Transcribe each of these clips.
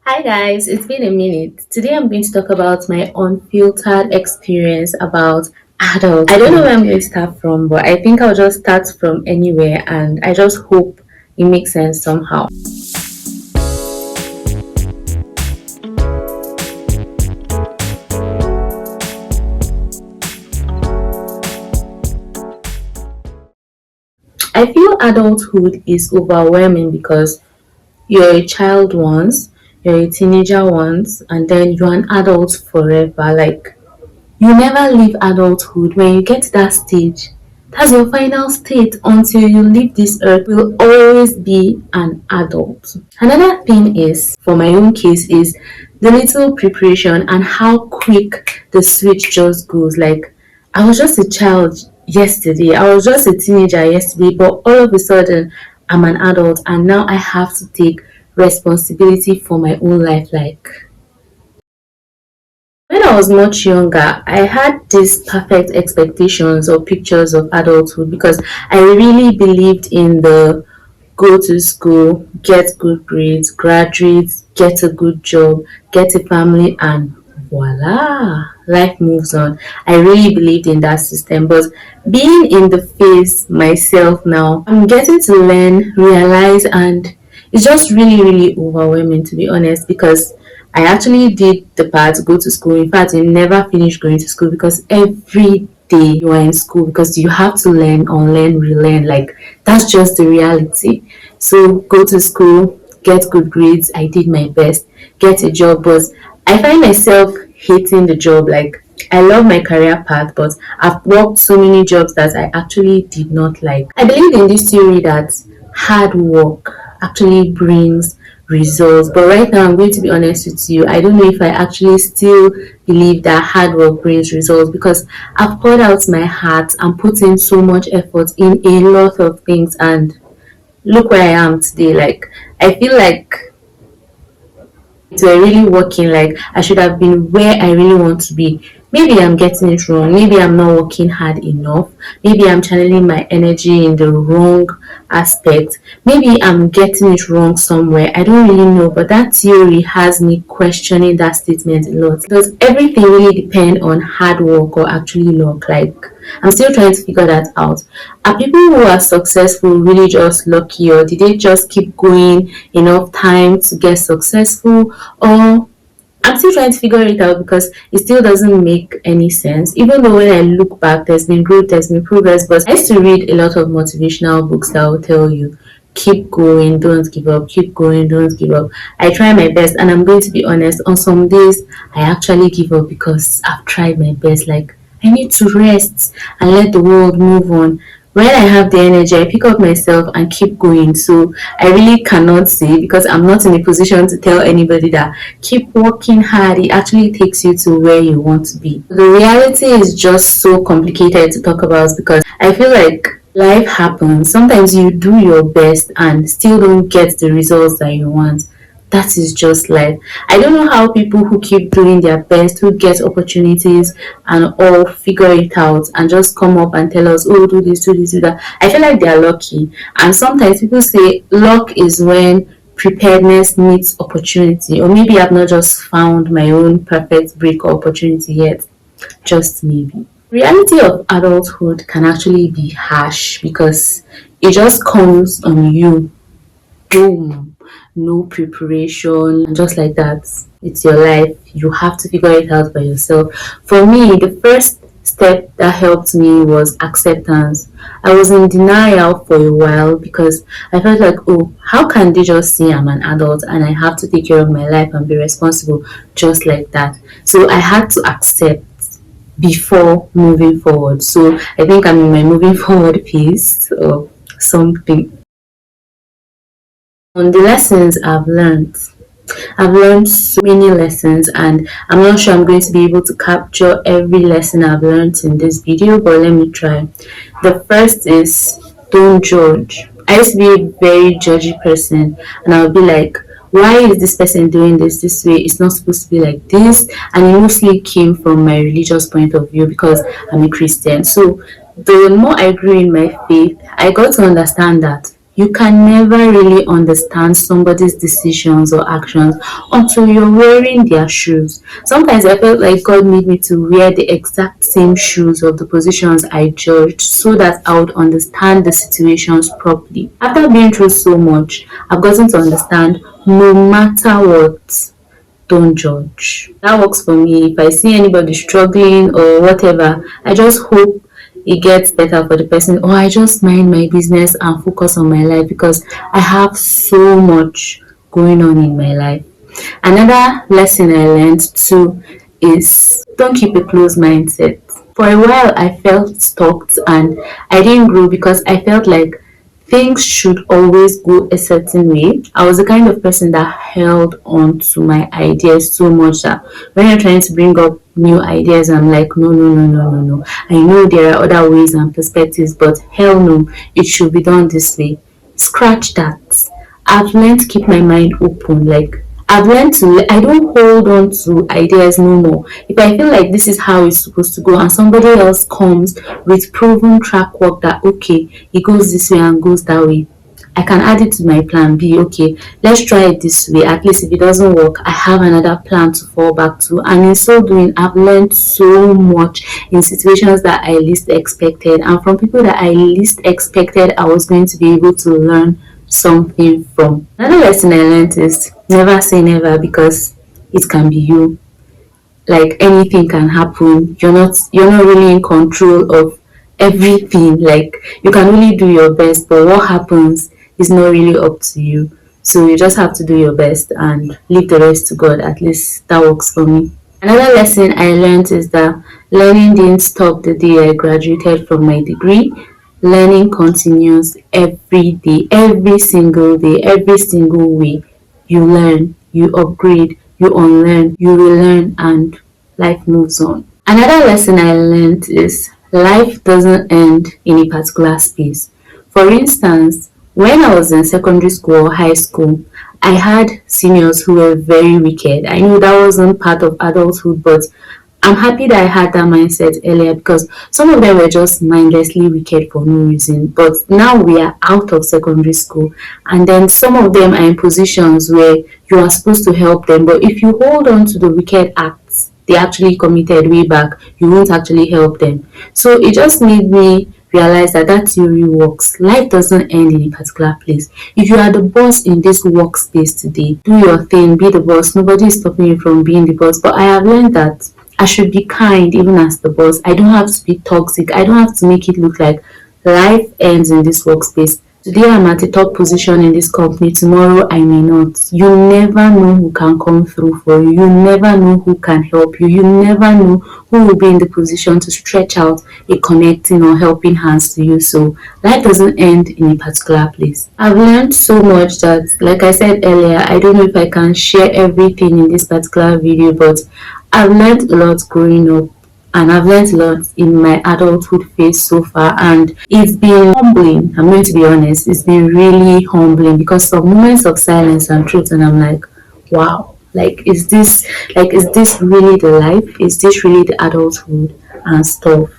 Hi guys, it's been a minute. Today I'm going to talk about my unfiltered experience about adults. I don't know where I'm going to start from, but I think I'll just start from anywhere and I just hope it makes sense somehow. I feel adulthood is overwhelming because you're a child once, you're a teenager once, and then you're an adult forever. Like, you never leave adulthood. When you get to that stage, that's your final state until you leave this earth. You will always be an adult. Another thing is, for my own case, is the little preparation and how quick the switch just goes. Like, I was just a child yesterday, I was just a teenager yesterday, but all of a sudden, I'm an adult and now I have to take responsibility for my own life. Like, when I was much younger, I had these perfect expectations or pictures of adulthood because I really believed in the go to school, get good grades, graduate, get a good job, get a family, and voila, life moves on. I really believed in that system, but being in the phase myself now, I'm getting to learn, realize, and it's just really overwhelming to be honest because I actually did the part go to school. In fact, I never finished going to school because every day you are in school because you have to learn, unlearn, relearn. Like, that's just the reality. So go to school, get good grades. I did my best, get a job, but I find myself hating the job. Like, I love my career path, but I've worked so many jobs that I actually did not like. I believe in this theory that hard work actually brings results. But right now, I'm going to be honest with you. I don't know if I actually still believe that hard work brings results because I've poured out my heart and put in so much effort in a lot of things, and look where I am today. Like, I feel like were really working, like I should have been where I really want to be. Maybe I'm getting it wrong. Maybe I'm not working hard enough. Maybe I'm channeling my energy in the wrong aspect. Maybe I'm getting it wrong somewhere. I don't really know, but that theory has me questioning that statement a lot. Does everything really depend on hard work or actually luck? Like, I'm still trying to figure that out. Are people who are successful really just lucky, or did they just keep going enough time to get successful? Or I'm still trying to figure it out because it still doesn't make any sense. Even though when I look back, there's been growth, there's been progress, but I used to read a lot of motivational books that will tell you keep going, don't give up, keep going, don't give up. I try my best, and I'm going to be honest, on some days I actually give up because I've tried my best. Like, I need to rest and let the world move on. When I have the energy, I pick up myself and keep going. So I really cannot say, because I'm not in a position to tell anybody that keep working hard. It actually takes you to where you want to be. The reality is just so complicated to talk about because I feel like life happens. Sometimes you do your best and still don't get the results that you want. That is just life. I don't know how people who keep doing their best, who get opportunities and all figure it out and just come up and tell us, oh, do this, do this, do that. I feel like they are lucky. And sometimes people say luck is when preparedness meets opportunity. Or maybe I've not just found my own perfect break or opportunity yet. Just maybe. Reality of adulthood can actually be harsh because it just comes on you. Boom, no preparation, just like that. It's your life. You have to figure it out by yourself. For me, the first step that helped me was acceptance. I was in denial for a while because I felt like, oh, how can they just say I'm an adult and I have to take care of my life and be responsible just like that? So I had to accept before moving forward. So I think I'm in my moving forward piece or something. On the lessons I've learned so many lessons, and I'm not sure I'm going to be able to capture every lesson I've learned in this video, but let me try. The first is don't judge. I used to be a very judgy person, and I would be like, why is this person doing this way? It's not supposed to be like this. And it mostly came from my religious point of view because I'm a Christian. So the more I grew in my faith, I got to understand that You can never really understand somebody's decisions or actions until you're wearing their shoes. Sometimes I felt like God made me to wear the exact same shoes of the positions I judged so that I would understand the situations properly. After being through so much, I've gotten to understand no matter what, don't judge. That works for me. If I see anybody struggling or whatever, I just hope it gets better for the person, or I just mind my business and focus on my life because I have so much going on in my life. Another lesson I learned too is don't keep a closed mindset. For a while, I felt stuck and I didn't grow because I felt like things should always go a certain way. I was the kind of person that held on to my ideas so much that when you're trying to bring up new ideas, I'm like, no, no, no, no, no, no. I know there are other ways and perspectives, but hell no, it should be done this way. Scratch that. I've learned to keep my mind open. Like I've learned to I don't hold on to ideas no more. If I feel like this is how it's supposed to go and somebody else comes with proven track work that okay, it goes this way and goes that way, I can add it to my plan B. Okay, let's try it this way. At least if it doesn't work, I have another plan to fall back to. And in so doing, I've learned so much in situations that I least expected. And from people that I least expected, I was going to be able to learn something from. Another lesson I learned is never say never because it can be you. Like anything can happen. You're not really in control of everything. Like you can only do your best, but what happens is not really up to you. So you just have to do your best and leave the rest to God. At least that works for me. Another lesson I learned is that learning didn't stop the day I graduated from my degree. Learning continues every day, every single day, every single way. You learn, you upgrade, you unlearn, you relearn, and life moves on. Another lesson I learned is life doesn't end in a particular space. For instance, when I was in secondary school or high school, I had seniors who were very wicked. I know that wasn't part of adulthood, but I'm happy that I had that mindset earlier because some of them were just mindlessly wicked for no reason. But now we are out of secondary school, and then some of them are in positions where you are supposed to help them. But if you hold on to the wicked acts they actually committed way back, you won't actually help them. So it just made me realize that that theory works. Life doesn't end in a particular place. If you are the boss in this workspace today, do your thing, be the boss. Nobody is stopping you from being the boss. But I have learned that I should be kind even as the boss. I don't have to be toxic. I don't have to make it look like life ends in this workspace. Today I'm at a top position in this company, tomorrow I may not. You never know who can come through for you. You never know who can help you. You never know who will be in the position to stretch out a connecting or helping hands to you. So life doesn't end in a particular place. I've learned so much that, like I said earlier, I don't know if I can share everything in this particular video, but I've learned a lot growing up and I've learned a lot in my adulthood phase so far, and it's been humbling. I'm going to be honest, it's been really humbling because some moments of silence and truth, and I'm like, wow, is this really the life? Is this really the adulthood and stuff?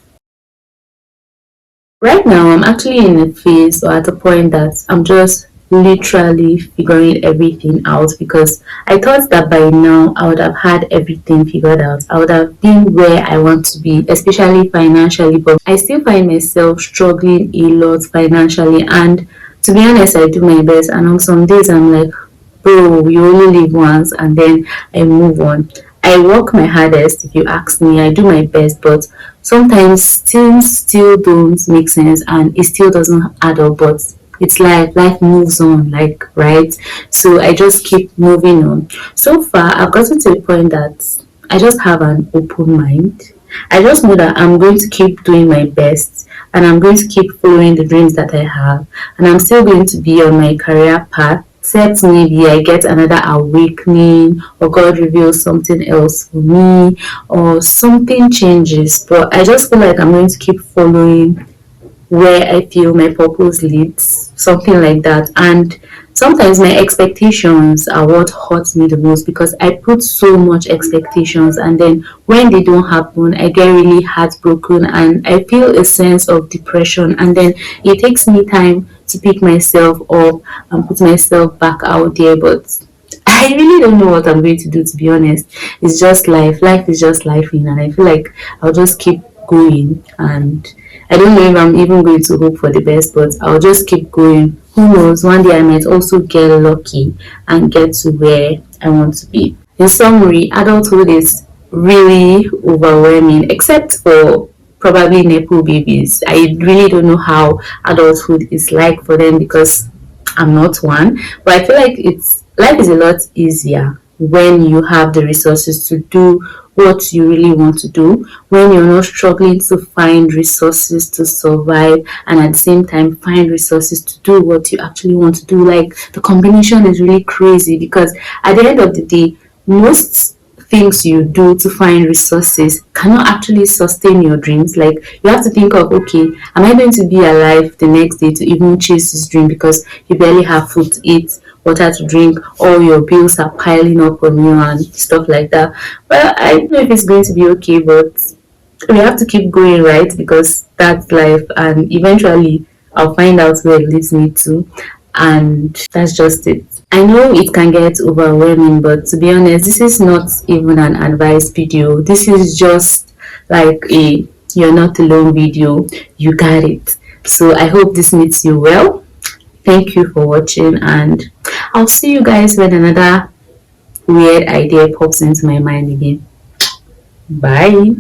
Right now, I'm actually in a phase or at a point that I'm just literally figuring everything out because I thought that by now I would have had everything figured out. I would have been where I want to be, especially financially, but I still find myself struggling a lot financially. And to be honest, I do my best, and on some days I'm like, bro, you only live once, and then I move on. I work my hardest, if you ask me. I do my best, but sometimes things still don't make sense and it still doesn't add up. But it's life moves on, like, right? So I just keep moving on. So far, I've gotten to a point that I just have an open mind. I just know that I'm going to keep doing my best and I'm going to keep following the dreams that I have, and I'm still going to be on my career path, except maybe I get another awakening or God reveals something else for me or something changes. But I just feel like I'm going to keep following where I feel my purpose leads, something like that. And sometimes my expectations are what hurts me the most because I put so much expectations, and then when they don't happen, I get really heartbroken and I feel a sense of depression, and then it takes me time to pick myself up and put myself back out there. But I really don't know what I'm going to do, to be honest. It's just life. Life is just life, and I feel like I'll just keep going. And I don't know if I'm even going to hope for the best, but I'll just keep going. Who knows? One day I might also get lucky and get to where I want to be. In summary, adulthood is really overwhelming, except for probably Nepo babies. I really don't know how adulthood is like for them because I'm not one, but I feel like it's life is a lot easier when you have the resources to do what you really want to do, when you're not struggling to find resources to survive and at the same time find resources to do what you actually want to do. Like the combination is really crazy because at the end of the day, most things you do to find resources cannot actually sustain your dreams. Like you have to think of, okay, am I going to be alive the next day to even chase this dream because you barely have food to eat, water to drink, all your bills are piling up on you and stuff like that. Well, I don't know if it's going to be okay, but we have to keep going, right? Because that's life, and eventually I'll find out where it leads me to, and that's just it. I know it can get overwhelming, but to be honest, this is not even an advice video. This is just like a you're not alone video. You got it. So I hope this meets you well. Thank you for watching, and I'll see you guys when another weird idea pops into my mind again. Bye.